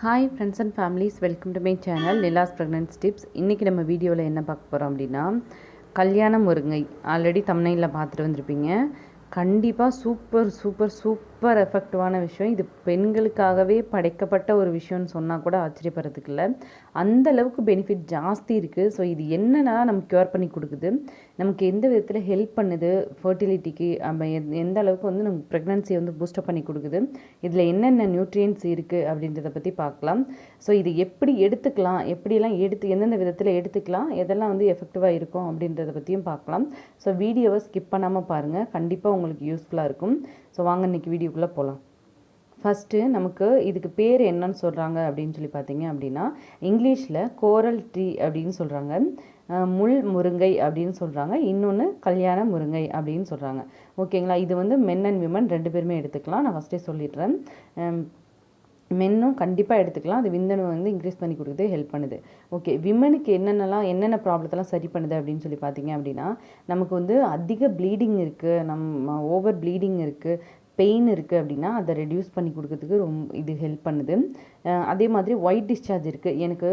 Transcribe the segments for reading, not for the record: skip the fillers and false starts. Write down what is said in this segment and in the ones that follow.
Hi friends and families, welcome to my channel Nila's pregnancy tips. இன்றைக்கி நம்ம வீடியோவில் என்ன பார்க்க போகிறோம் அப்படின்னா, கல்யாண முருங்கை. ஆல்ரெடி தம்ப்நெயிலில் பார்த்துட்டு வந்திருப்பீங்க. கண்டிப்பாக சூப்பர் எஃபெக்டிவான விஷயம். இது பெண்களுக்காகவே படைக்கப்பட்ட ஒரு விஷயம்னு சொன்னால் கூட ஆச்சரியப்படுறதுக்கு இல்லை. அந்த அளவுக்கு பெனிஃபிட் ஜாஸ்தி இருக்குது. ஸோ இது என்னென்னா நமக்கு க்யூர் பண்ணி கொடுக்குது, நமக்கு எந்த விதத்தில் ஹெல்ப் பண்ணுது, ஃபர்டிலிட்டிக்கு எந்த அளவுக்கு வந்து நமக்கு ப்ரெக்னன்சியை வந்து பூஸ்டப் பண்ணி கொடுக்குது, இதில் என்னென்ன நியூட்ரியன்ஸ் இருக்குது அப்படின்றத பற்றி பார்க்கலாம். ஸோ இது எப்படி எடுத்துக்கலாம், எப்படியெல்லாம் எந்தெந்த விதத்தில் எடுத்துக்கலாம், எதெல்லாம் வந்து எஃபெக்டிவாக இருக்கும் அப்படின்றத பற்றியும் பார்க்கலாம். ஸோ வீடியோவை ஸ்கிப் பண்ணாமல் பாருங்கள், கண்டிப்பாக உங்களுக்கு யூஸ்ஃபுல்லாக இருக்கும். ஸோ வாங்க இன்றைக்கி வீடியோக்குள்ளே போகலாம். ஃபஸ்ட்டு நமக்கு இதுக்கு பேர் என்னன்னு சொல்கிறாங்க அப்படின்னு சொல்லி பார்த்தீங்க அப்படின்னா, இங்கிலீஷில் கோரல் ட்ரீ அப்படின்னு சொல்கிறாங்க, முள் முருங்கை அப்படின்னு சொல்கிறாங்க, இன்னொன்று கல்யாண முருங்கை அப்படின்னு சொல்கிறாங்க. ஓகேங்களா? இது வந்து மென் அண்ட் விமன் ரெண்டு பேருமே எடுத்துக்கலாம். நான் ஃபஸ்ட்டே சொல்லிடுறேன். மென்னும் கண்டிப்பாக எடுத்துக்கலாம். அது விந்தணு வந்து இன்க்ரீஸ் பண்ணி கொடுக்குது, ஹெல்ப் பண்ணுது. ஓகே, விமனுக்கு என்னென்ன ப்ராப்ளத்தெல்லாம் சரி பண்ணுது அப்படின்னு சொல்லி பார்த்தீங்க அப்படின்னா, நமக்கு வந்து அதிக ப்ளீடிங் இருக்குது, ஓவர் ப்ளீடிங் இருக்குது, பெயின் இருக்குது அப்படின்னா அதை ரெடியூஸ் பண்ணி கொடுக்கறதுக்கு இது ஹெல்ப் பண்ணுது. அதே மாதிரி ஒயிட் டிஸ்சார்ஜ் இருக்குது, எனக்கு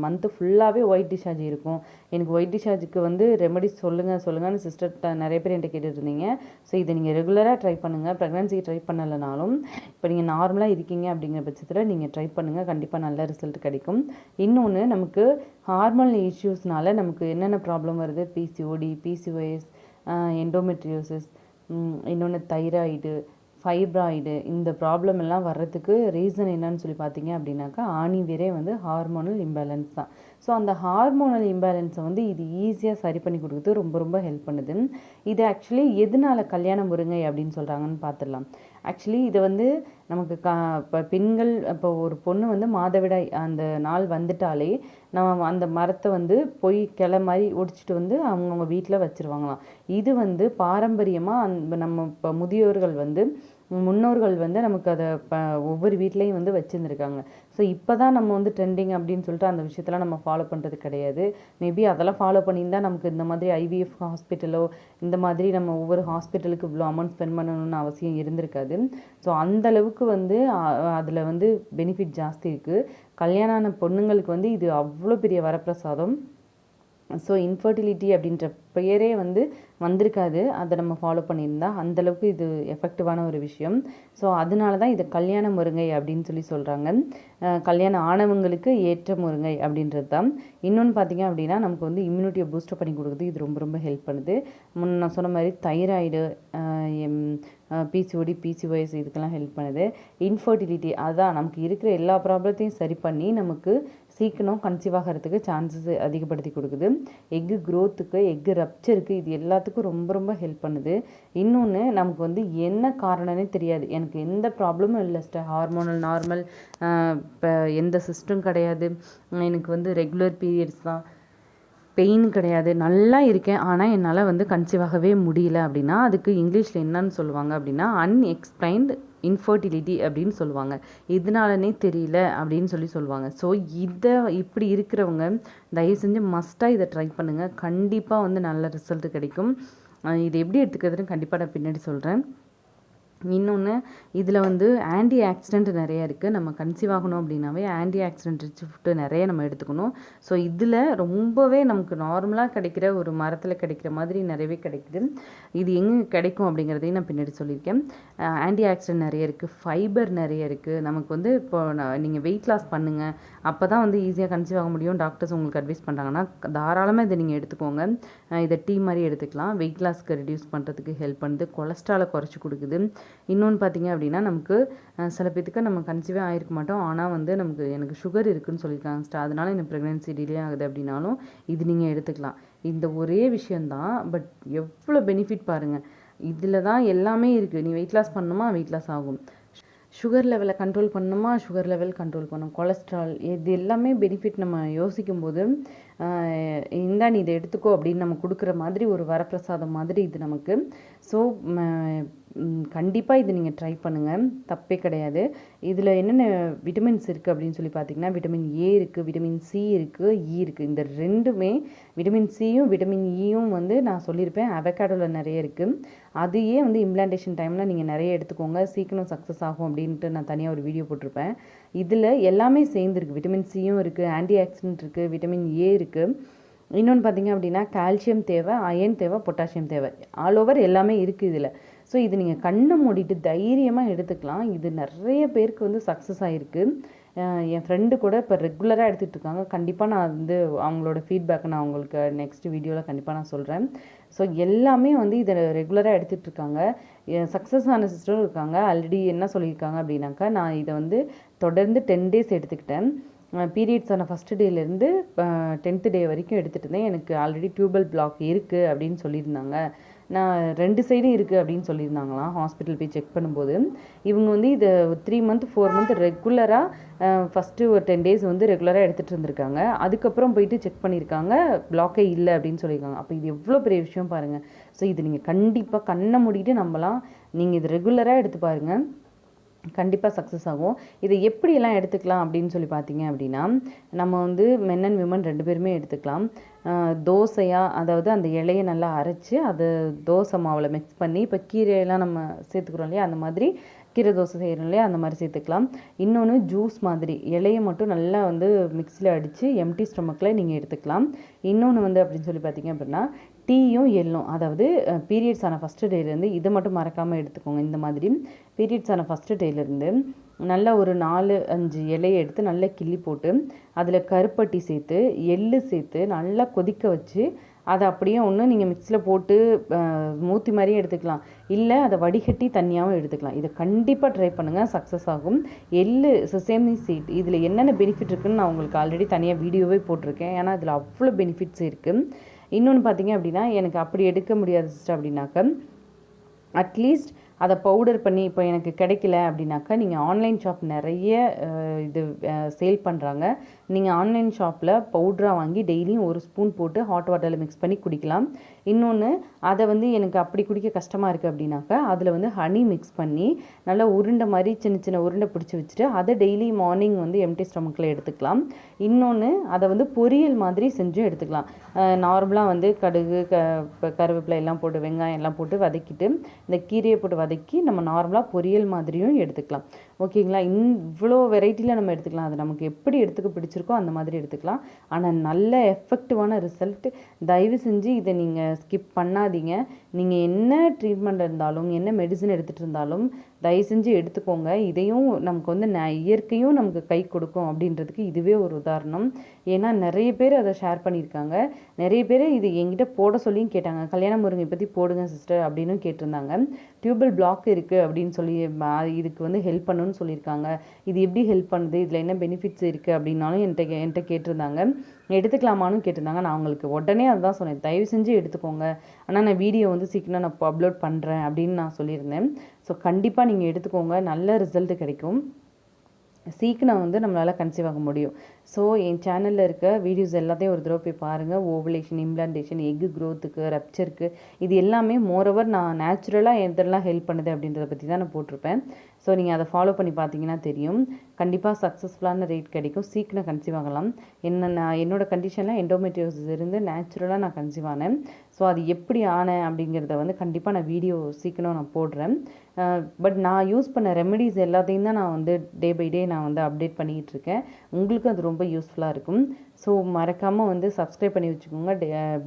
மந்த்து ஃபுல்லாகவே ஒயிட் டிஸ்சார்ஜ் இருக்கும், எனக்கு ஒயிட் டிஸ்சார்ஜுக்கு வந்து ரெமெடிஸ் சொல்லுங்கன்னு சிஸ்டர்கிட்ட நிறைய பேர் என்கிட்ட கேட்டுருந்தீங்க. ஸோ இதை நீங்கள் ரெகுலராக ட்ரை பண்ணுங்கள். ப்ரெக்னன்சிக்கு ட்ரை பண்ணலைனாலும் இப்போ நீங்கள் நார்மலாக இருக்கீங்க அப்படிங்கிற பட்சத்தில் நீங்கள் ட்ரை பண்ணுங்கள், கண்டிப்பாக நல்ல ரிசல்ட் கிடைக்கும். இன்னொன்று, நமக்கு ஹார்மோன் இஷ்யூஸ்னால நமக்கு என்னென்ன ப்ராப்ளம் வருது, பிசிஓடி, பிசிஓஎஸ், எண்டோமெட்ரியோசிஸ், இன்னொன்று தைராய்டு, ஃபைப்ராய்டு, இந்த ப்ராப்ளம் எல்லாம் வர்றதுக்கு ரீசன் என்னன்னு சொல்லி பார்த்தீங்க அப்படின்னாக்கா, ஆணிவேரே வந்து ஹார்மோனல் இம்பேலன்ஸ் தான். ஸோ அந்த ஹார்மோனல் இம்பேலன்ஸை வந்து இது ஈஸியாக சரி பண்ணி கொடுக்குறது ரொம்ப ஹெல்ப் பண்ணுது. இது ஆக்சுவலி எதனால கல்யாண முருங்கை அப்படின்னு சொல்கிறாங்கன்னு பார்த்துடலாம். ஆக்சுவலி இதை வந்து நமக்கு இப்போ பெண்கள், இப்போ ஒரு பொண்ணு வந்து மாதவிடாய் அந்த நாள் வந்துட்டாலே நம்ம அந்த மரத்தை வந்து போய் கிளை மாதிரி ஒடிச்சிட்டு வந்து அவங்கவுங்க வீட்டில் வச்சுருவாங்களாம். இது வந்து பாரம்பரியமாக நம்ம இப்போ முன்னோர்கள் வந்து நமக்கு அதை ஒவ்வொரு வீட்லேயும் வந்து வச்சுருந்துருக்காங்க. ஸோ இப்போ தான் நம்ம வந்து ட்ரெண்டிங் அப்படின்னு சொல்லிட்டு அந்த விஷயத்தெல்லாம் நம்ம ஃபாலோ பண்ணுறது கிடையாது. மேபி அதெல்லாம் ஃபாலோ பண்ணியிருந்தால் நமக்கு இந்த மாதிரி ஐவிஎஃப் ஹாஸ்பிட்டலோ இந்த மாதிரி நம்ம ஒவ்வொரு ஹாஸ்பிட்டலுக்கு இவ்வளோ அமௌண்ட் ஸ்பெண்ட் பண்ணணும்னு அவசியம் இருந்திருக்காது. ஸோ அந்தளவுக்கு வந்து அதில் வந்து பெனிஃபிட் ஜாஸ்தி இருக்குது. கல்யாணம் ஆன பொண்ணுங்களுக்கு வந்து இது அவ்வளோ பெரிய வரப்பிரசாதம். ஸோ இன்ஃபர்டிலிட்டி அப்படின்ற பெயரே வந்து வந்திருக்காது, அதை நம்ம ஃபாலோ பண்ணியிருந்தா. அந்தளவுக்கு இது எஃபெக்டிவான ஒரு விஷயம். ஸோ அதனால தான் இது கல்யாண முருங்கை அப்படின்னு சொல்கிறாங்க. கல்யாணம் ஆனவங்களுக்கு ஏற்ற முருங்கை அப்படின்றது தான். இன்னொன்று பார்த்திங்க அப்படின்னா, நமக்கு வந்து இம்யூனிட்டியை பூஸ்டப் பண்ணி கொடுக்குது, இது ரொம்ப ஹெல்ப் பண்ணுது. நான் சொன்ன மாதிரி தைராய்டு, பிசிஓடி, பிசிஓஎஸ் இதுக்கெல்லாம் ஹெல்ப் பண்ணுது. இன்ஃபர்டிலிட்டி, அதான் நமக்கு இருக்கிற எல்லா ப்ராப்ளத்தையும் சரி பண்ணி நமக்கு சீக்கிரம் கன்சீவ் ஆகிறதுக்கு சான்சஸ் அதிகப்படுத்தி கொடுக்குது. எக்கு க்ரோத்துக்கு, எக்கு ரப்ச்சருக்கு, இது எல்லாத்துக்கும் ரொம்ப ஹெல்ப் பண்ணுது. இன்னொன்று, நமக்கு வந்து என்ன காரணம்னே தெரியாது, எனக்கு எந்த ப்ராப்ளமும் இல்லை, ஹார்மோனல் நார்மல், இப்போ எந்த சிஸ்டம் கிடையாது, எனக்கு வந்து ரெகுலர் பீரியட்ஸ் தான், பெயின் கிடையாது, நல்லா இருக்கேன், ஆனால் என்னால் வந்து கன்சீவ் ஆகவே முடியல அப்படின்னா அதுக்கு இங்கிலீஷில் என்னன்னு சொல்லுவாங்க அப்படின்னா, அன்எக்ஸ்பிளைன்டு இன்ஃபர்டிலிட்டி அப்படின்னு சொல்லுவாங்க. இதனாலனே தெரியல அப்படின்னு சொல்லுவாங்க. ஸோ இப்படி இருக்கிறவங்க தயவு செஞ்சு மஸ்ட்டாக இதை ட்ரை பண்ணுங்கள், கண்டிப்பாக வந்து நல்ல ரிசல்ட் கிடைக்கும். இது எப்படி எடுத்துக்கிறதுன்னு கண்டிப்பாக நான் பின்னாடி சொல்கிறேன். இன்னொன்று, இதில் வந்து ஆன்டி ஆக்சிடென்ட் நிறையா இருக்குது. நம்ம கன்சீவ் ஆகணும் அப்படின்னாவே ஆன்டி ஆக்சிடென்ட் ரிச் ஃபுட்டு நிறைய நம்ம எடுத்துக்கணும். ஸோ இதில் ரொம்பவே நமக்கு நார்மலாக கிடைக்கிற ஒரு மரத்தில் கிடைக்கிற மாதிரி நிறையவே கிடைக்குது. இது எங்கே கிடைக்கும் அப்படிங்கிறதையும் நான் பின்னாடி சொல்லியிருக்கேன். ஆன்டி ஆக்சிடென்ட் நிறைய இருக்குது, ஃபைபர் நிறைய இருக்குது. நமக்கு வந்து இப்போ நீங்கள் வெயிட் லாஸ் பண்ணுங்கள், அப்போ தான் வந்து ஈஸியாக கன்சீவ் ஆக முடியும் டாக்டர்ஸ் உங்களுக்கு அட்வைஸ் பண்ணுறாங்கன்னா, தாராளமாக இதை நீங்கள் எடுத்துக்கோங்க. இதை டீ மாதிரி எடுத்துக்கலாம். வெயிட் லாஸ்க்கு ரெடியூஸ் பண்ணுறதுக்கு ஹெல்ப் பண்ணுது, கொலஸ்ட்ராலை குறைச்சி கொடுக்குது. இன்னொன்று பார்த்திங்க அப்படின்னா, நமக்கு சில பேத்துக்கு நம்ம கன்சீவே ஆகிருக்க மாட்டோம், ஆனால் வந்து எனக்கு சுகர் இருக்குதுன்னு சொல்லியிருக்காங்க, அதனால் எனக்கு ப்ரெக்னென்சி டிலே ஆகுது அப்படின்னாலும் இது நீங்கள் எடுத்துக்கலாம். இந்த ஒரே விஷயந்தான், பட் எவ்வளோ பெனிஃபிட் பாருங்கள். இதில் தான் எல்லாமே இருக்குது. நீ வெயிட் லாஸ் பண்ணணுமா, வெயிட் லாஸ் ஆகும். சுகர் லெவலை கண்ட்ரோல் பண்ணணுமா, சுகர் லெவல் கண்ட்ரோல் பண்ணணும். கொலஸ்ட்ரால், இது எல்லாமே பெனிஃபிட் நம்ம யோசிக்கும்போது இந்தா நீ இதை எடுத்துக்கோ அப்படின்னு நம்ம கொடுக்குற மாதிரி ஒரு வரப்பிரசாதம் மாதிரி இது நமக்கு. ஸோ கண்டிப்பாக இது நீங்கள் ட்ரை பண்ணுங்கள், தப்பே கிடையாது. இதில் என்னென்ன விட்டமின்ஸ் இருக்குது அப்படின்னு சொல்லி பார்த்தீங்கன்னா, விட்டமின் ஏ இருக்குது, விட்டமின் சி இருக்குது, இ இருக்குது. இந்த ரெண்டுமே விட்டமின் சியும் விட்டமின் ஈயும் வந்து நான் சொல்லியிருப்பேன் அவகேடோவில் நிறைய இருக்குது. அதையே வந்து இம்ப்ளான்டேஷன் டைமில் நீங்கள் நிறைய எடுத்துக்கோங்க, சீக்கிரம் சக்ஸஸ் ஆகும் அப்படின்ட்டு நான் தனியாக ஒரு வீடியோ போட்டிருப்பேன். இதில் எல்லாமே சேர்ந்துருக்கு. விட்டமின் சியும் இருக்குது, ஆன்டி ஆக்சிடென்ட் இருக்குது, விட்டமின் ஏ இருக்குது. இன்னொன்று பார்த்திங்க அப்படின்னா கால்சியம் தேவை, அயன் தேவை, பொட்டாசியம் தேவை, ஆல் ஓவர் எல்லாமே இருக்குது இதில். ஸோ இது நீங்கள் கண்ணை மூடிட்டு தைரியமாக எடுத்துக்கலாம். இது நிறைய பேருக்கு வந்து சக்ஸஸ் ஆகிருக்கு. என் ஃப்ரெண்டு கூட இப்போ ரெகுலராக எடுத்துகிட்டு இருக்காங்க. கண்டிப்பாக நான் வந்து அவங்களோட ஃபீட்பேக்கை நான் உங்களுக்கு நெக்ஸ்ட் வீடியோவில் கண்டிப்பாக நான் சொல்கிறேன். ஸோ எல்லாமே வந்து இதை ரெகுலராக எடுத்துகிட்டு இருக்காங்க. சக்ஸஸ் ஆன சிஸ்டரும் இருக்காங்க. ஆல்ரெடி என்ன சொல்லியிருக்காங்க அப்படின்னாக்கா, நான் இதை வந்து தொடர்ந்து 10 டேஸ் எடுத்துக்கிட்டேன். பீரியட்ஸ் ஆன ஃபஸ்ட்டு டேலேருந்து 10th டே வரைக்கும் எடுத்துகிட்டு இருந்தேன். எனக்கு ஆல்ரெடி டியூபல் பிளாக் இருக்குது அப்படின்னு சொல்லியிருந்தாங்க. நான் 2 சைடும் இருக்குது அப்படின்னு சொல்லியிருந்தாங்களாம் ஹாஸ்பிட்டல் போய் செக் பண்ணும்போது. இவங்க வந்து இதை 3 மந்த் 4 மந்த் ரெகுலராக ஃபஸ்ட்டு ஒரு 10 டேஸ் வந்து ரெகுலராக எடுத்துகிட்டு இருந்திருக்காங்க. அதுக்கப்புறம் போயிட்டு செக் பண்ணியிருக்காங்க, பிளாக்கே இல்லை அப்படின்னு சொல்லியிருக்காங்க. அப்போ இது எவ்வளோ பெரிய விஷயம் பாருங்கள். ஸோ இது நீங்கள் கண்டிப்பாக கண்ணை மூடிட்டு நம்பலாம். நீங்கள் இது ரெகுலராக எடுத்து பாருங்கள், கண்டிப்பாக சக்ஸஸ் ஆகும். இதை எப்படியெல்லாம் எடுத்துக்கலாம் அப்படின்னு சொல்லி பார்த்தீங்க அப்படின்னா, நம்ம வந்து மென் அண்ட் விமன் 2 பேருமே எடுத்துக்கலாம். தோசையாக, அதாவது அந்த இலையை நல்லா அரைச்சி அதை தோசை மாவில் மிக்ஸ் பண்ணி, இப்போ கீரையெல்லாம் நம்ம சேர்த்துக்கிறோம் இல்லையா, அந்த மாதிரி கீரை தோசை செய்கிறோம் இல்லையா, அந்த மாதிரி சேர்த்துக்கலாம். இன்னொன்று ஜூஸ் மாதிரி இலையை மட்டும் நல்லா வந்து மிக்ஸியில் அடித்து எம்டி ஸ்டொமக்கில் நீங்கள் எடுத்துக்கலாம். இன்னொன்று வந்து அப்படின்னு சொல்லி பார்த்தீங்க அப்படின்னா, டீயும் எள்ளும், அதாவது பீரியட்ஸ் ஆன ஃபஸ்ட்டு டேலேருந்து இதை மட்டும் மறக்காமல் எடுத்துக்கோங்க. இந்த மாதிரி பீரியட்ஸ் ஆன ஃபஸ்ட்டு டேலேருந்து நல்லா ஒரு 4-5 இலையை எடுத்து நல்லா கிள்ளி போட்டு அதில் கருப்பட்டி சேர்த்து எள்ளு சேர்த்து நல்லா கொதிக்க வச்சு அதை அப்படியே ஒன்று நீங்கள் மிக்ஸியில் போட்டு மூத்தி மாதிரியே எடுத்துக்கலாம், இல்லை அதை வடிகட்டி தனியாகவும் எடுத்துக்கலாம். இதை கண்டிப்பாக ட்ரை பண்ணுங்கள், சக்ஸஸ் ஆகும். எள்ளு செசேமி சீட் இதில் என்னென்ன பெனிஃபிட் இருக்குதுன்னு நான் உங்களுக்கு ஆல்ரெடி தனியாக வீடியோவே போட்டிருக்கேன். ஏன்னா இதில் அவ்வளோ பெனிஃபிட்ஸ் இருக்குது. இன்னொன்று பார்த்தீங்க அப்படின்னா, எனக்கு அப்படி எடுக்க முடியாது சிஸ்டர் அப்படின்னாக்க, அட்லீஸ்ட் அதை பவுடர் பண்ணி இப்போ எனக்கு கிடைக்கல அப்படின்னாக்கா, நீங்கள் ஆன்லைன் ஷாப் நிறைய இது சேல் பண்ணுறாங்க. நீங்கள் ஆன்லைன் ஷாப்பில் பவுடராக வாங்கி டெய்லியும் 1 ஸ்பூன் போட்டு ஹாட் வாட்டரில் மிக்ஸ் பண்ணி குடிக்கலாம். இன்னொன்று, அதை வந்து எனக்கு அப்படி குடிக்க கஷ்டமாக இருக்குது அப்படின்னாக்கா, அதில் வந்து ஹனி மிக்ஸ் பண்ணி நல்லா உருண்டை மாதிரி சின்ன சின்ன உருண்டை பிடிச்சி வச்சுட்டு அதை டெய்லி மார்னிங் வந்து எம்டி ஸ்டொமக்கில் எடுத்துக்கலாம். இன்னொன்று, அதை வந்து பொரியல் மாதிரி செஞ்சும் எடுத்துக்கலாம். நார்மலாக வந்து கடுகு கருவேப்பிலை எல்லாம் போட்டு வெங்காயம் எல்லாம் போட்டு வதக்கிட்டு இந்த கீரையை போட்டு வதக்கி நம்ம நார்மலாக பொரியல் மாதிரியும் எடுத்துக்கலாம். ஓகேங்களா? இவ்வளோ வெரைட்டியில் நம்ம எடுத்துக்கலாம். அது நமக்கு எப்படி எடுத்துக்க பிடிச்சிருக்கோ அந்த மாதிரி எடுத்துக்கலாம். ஆனால் நல்ல எஃபெக்டிவான ரிசல்ட். தயவு செஞ்சு இதை நீங்கள் ஸ்கிப் பண்ணாதீங்க. நீங்கள் என்ன ட்ரீட்மெண்ட் இருந்தாலும், என்ன மெடிசன் எடுத்துகிட்டு இருந்தாலும் தயவு செஞ்சு எடுத்துக்கோங்க. இதையும் நமக்கு வந்து இயற்கையும் நமக்கு கை கொடுக்கும் அப்படின்றதுக்கு இதுவே ஒரு உதாரணம். ஏன்னா நிறைய பேர் அதை ஷேர் பண்ணியிருக்காங்க. நிறைய பேர் இது என்கிட்ட போட சொல்லியும் கேட்டாங்க, கல்யாண முருங்கை பற்றி போடுங்க சிஸ்டர் அப்படின்னு கேட்டிருந்தாங்க. டியூபல் பிளாக் இருக்குது அப்படின்னு சொல்லி இதுக்கு வந்து ஹெல்ப் பண்ணணும்னு சொல்லியிருக்காங்க. இது எப்படி ஹெல்ப் பண்ணுது, இதில் என்ன பெனிஃபிட்ஸ் இருக்குது அப்படின்னாலும் என்கிட்ட கேட்டிருந்தாங்க. எடுத்துக்கலாமான்னு கேட்டிருந்தாங்க. நான் அவங்களுக்கு உடனே அதுதான் சொன்னேன், தயவு செஞ்சு எடுத்துக்கோங்க, ஆனால் நான் வீடியோ வந்து சீக்கிரம் நான் அப்லோட் பண்ணுறேன் அப்படின்னு நான் சொல்லியிருந்தேன். ஸோ கண்டிப்பாக நீங்கள் எடுத்துக்கோங்க, நல்ல ரிசல்ட் கிடைக்கும். சீக்கிரம் வந்து நம்மளால் கன்சீவ் ஆக முடியும். ஸோ என் சேனலில் இருக்க வீடியோஸ் எல்லாத்தையும் ஒரு தடவை போய் பாருங்கள். ஓவலேஷன், இம்ப்ளான்டேஷன், எக்கு க்ரோத்துக்கு, ரப்ச்சருக்கு, இது எல்லாமே மோரோவர் நான் நேச்சுரலாக எதெல்லாம் ஹெல்ப் பண்ணுது அப்படின்றத பற்றி தான் நான் போட்டிருப்பேன். ஸோ நீங்கள் அதை ஃபாலோ பண்ணி பார்த்தீங்கன்னா தெரியும். கண்டிப்பாக சக்ஸஸ்ஃபுல்லான ரேட் கிடைக்கும், சீக்கிரம் கன்சீவ் ஆகலாம். என்னோடய கண்டிஷனில் எண்டோமெட்ரியோசிஸ் இருந்து நேச்சுரலாக நான் கன்சீவ் ஆனேன். ஸோ அது எப்படி ஆனேன் அப்படிங்கிறத வந்து கண்டிப்பாக நான் வீடியோ சீக்கிரம் நான் போடுறேன். பட் நான் யூஸ் பண்ண ரெமெடிஸ் எல்லாத்தையும் தான் நான் வந்து டே பை டே நான் வந்து அப்டேட் பண்ணிக்கிட்டு இருக்கேன். உங்களுக்கும் அது ரொம்ப யூஸ்ஃபுல்லாக இருக்கும். ஸோ மறக்காமல் வந்து சப்ஸ்கிரைப் பண்ணி வச்சுக்கோங்க,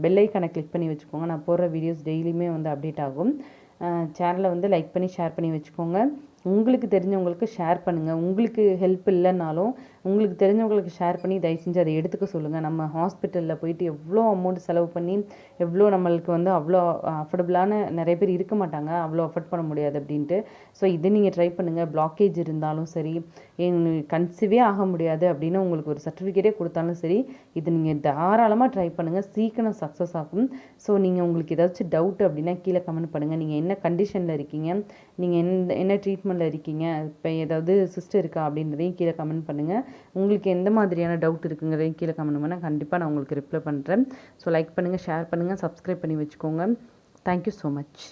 பெல் ஐக்கானை கிளிக் பண்ணி வச்சுக்கோங்க. நான் போடுற வீடியோஸ் டெய்லியுமே வந்து அப்டேட் ஆகும். சேனலை வந்து லைக் பண்ணி ஷேர் பண்ணி வச்சுக்கோங்க. உங்களுக்கு தெரிஞ்சவங்களுக்கு ஷேர் பண்ணுங்கள். உங்களுக்கு ஹெல்ப் இல்லைனாலும் உங்களுக்கு தெரிஞ்சவங்களுக்கு ஷேர் பண்ணி தயவு செஞ்சு அதை எடுத்துக்க சொல்லுங்கள். நம்ம ஹாஸ்பிட்டலில் போயிட்டு எவ்வளோ அமௌண்ட் செலவு பண்ணி எவ்வளோ நம்மளுக்கு வந்து அவ்வளோ அஃபோர்டபுளான நிறைய பேர் இருக்க மாட்டாங்க, அவ்வளோ அஃபோர்ட் பண்ண முடியாது அப்படின்ட்டு. ஸோ இதை நீங்கள் ட்ரை பண்ணுங்கள். பிளாக்கேஜ் இருந்தாலும் சரி, கன்சீவே ஆக முடியாது அப்படின்னு உங்களுக்கு ஒரு சர்டிஃபிகேட்டே கொடுத்தாலும் சரி, இது நீங்கள் தாராளமாக ட்ரை பண்ணுங்கள், சீக்கிரம் சக்ஸஸ் ஆகும். ஸோ நீங்கள் உங்களுக்கு ஏதாச்சும் டவுட் அப்படின்னா கீழே கமெண்ட் பண்ணுங்கள். நீங்கள் என்ன கண்டிஷனில் இருக்கீங்க, நீங்கள் என்ன ட்ரீட்மெண்ட்டில் இருக்கீங்க, இப்போ ஏதாவது சிஸ்டர் இருக்கா அப்படின்றதையும் கீழே கமெண்ட் பண்ணுங்கள். உங்களுக்கு எந்த மாதிரியான டவுட் இருக்குங்கிறதையும் கீழே கமெண்ட் பண்ணால் கண்டிப்பாக நான் உங்களுக்கு ரிப்ளை பண்ணுறேன். ஸோ லைக் பண்ணுங்கள், ஷேர் பண்ணுங்கள், சப்ஸ்கிரைப் பண்ணி வச்சுக்கோங்க. Thank you so much.